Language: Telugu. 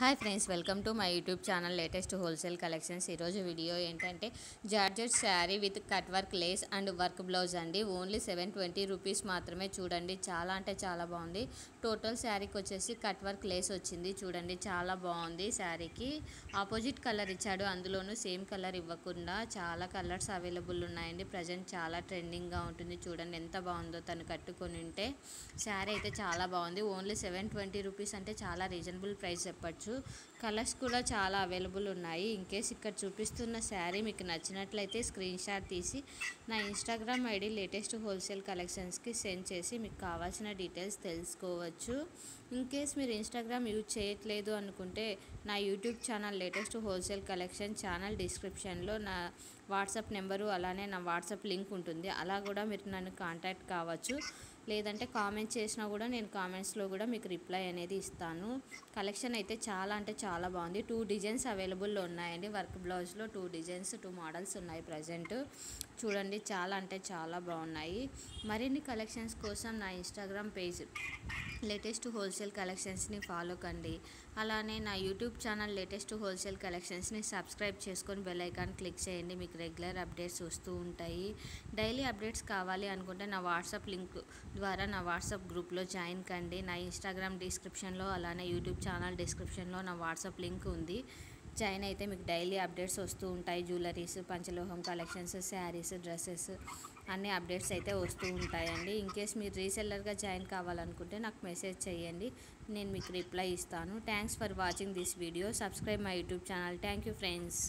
Hi friends, welcome to my YouTube channel latest wholesale collections. ఈరోజు వీడియో ఏంటంటే georgette sari with cut work lace and work blouse అండి. ఓన్లీ 720 రూపీస్ మాత్రమే. చూడండి, చాలా అంటే చాలా బాగుంది. టోటల్ శారీకి వచ్చేసి కట్ వర్క్ లేస్ వచ్చింది. చూడండి, చాలా బాగుంది. శారీకి ఆపోజిట్ కలర్ ఇచ్చాడు, అందులోనూ సేమ్ కలర్ ఇవ్వకుండా చాలా కలర్స్ అవైలబుల్ ఉన్నాయండి. ప్రజెంట్ చాలా ట్రెండింగ్గా ఉంటుంది. చూడండి ఎంత బాగుందో, తను కట్టుకొని ఉంటే శారీ అయితే చాలా బాగుంది. ఓన్లీ 720 రూపీస్ అంటే చాలా రీజనబుల్ ప్రైస్ చెప్పచ్చు. కలర్స్ కూడా చాలా అవైలబుల్ ఉన్నాయి. ఇన్కేస్ ఇక్కడ చూపిస్తున్న శారీ మీకు నచ్చినట్లయితే స్క్రీన్ షాట్ తీసి నా ఇన్స్టాగ్రామ్ ఐడి లేటెస్ట్ హోల్సేల్ కలెక్షన్స్కి సెండ్ చేసి మీకు కావాల్సిన డీటెయిల్స్ తెలుసుకోవచ్చు. ఇన్కేస్ మీరు ఇన్స్టాగ్రామ్ యూజ్ చేయట్లేదు అనుకుంటే నా YouTube channel latest wholesale collection channel డిస్క్రిప్షన్లో నా వాట్సాప్ నెంబరు అలానే నా వాట్సాప్ లింక్ ఉంటుంది. అలా కూడా మీరు నన్ను కాంటాక్ట్ కావచ్చు. లేదంటే కామెంట్ చేసినా కూడా నేను కామెంట్స్లో కూడా మీకు రిప్లై అనేది ఇస్తాను. కలెక్షన్ అయితే చాలా అంటే చాలా బాగుంది. 2 డిజైన్స్ అవైలబుల్లో ఉన్నాయండి. వర్క్ బ్లౌజ్లో 2 డిజైన్స్ 2 మోడల్స్ ఉన్నాయి ప్రజెంట్. చూడండి, చాలా అంటే చాలా బాగున్నాయి. మరిన్ని కలెక్షన్స్ కోసం నా ఇన్స్టాగ్రామ్ పేజ్ లేటెస్ట్ హోల్సేల్ కలెక్షన్స్ని ఫాలో కండి. అలానే నా యూట్యూబ్ ఛానల్ లేటెస్ట్ హోల్సేల్ కలెక్షన్స్ని సబ్స్క్రైబ్ చేసుకొని బెల్ ఐకాన్ క్లిక్ చేయండి. మీకు రెగ్యులర్ అప్డేట్స్ వస్తూ ఉంటాయి. డైలీ అప్డేట్స్ కావాలి అనుకుంటే నా వాట్సాప్ లింక్ ద్వారా నా వాట్సాప్ గ్రూప్లో జాయిన్ కండి. నా ఇన్స్టాగ్రామ్ డిస్క్రిప్షన్లో అలానే యూట్యూబ్ ఛానల్ డిస్క్రిప్షన్లో నా వాట్సాప్ లింక్ ఉంది. జాయిన్ అయితే మీకు డైలీ అప్డేట్స్ వస్తూ ఉంటాయి. జ్యువెలరీస్, పంచలోహం కలెక్షన్స్, శారీస్, డ్రెస్సెస్ అన్ని అప్డేట్స్ అయితే వస్తూ ఉంటాయండి. ఇన్కేస్ మీరు రీసెల్లర్గా జాయిన్ కావాలనుకుంటే నాకు మెసేజ్ చేయండి, నేను మీకు రిప్లై ఇస్తాను. Thanks for watching this video. Subscribe my YouTube channel. Thank you friends.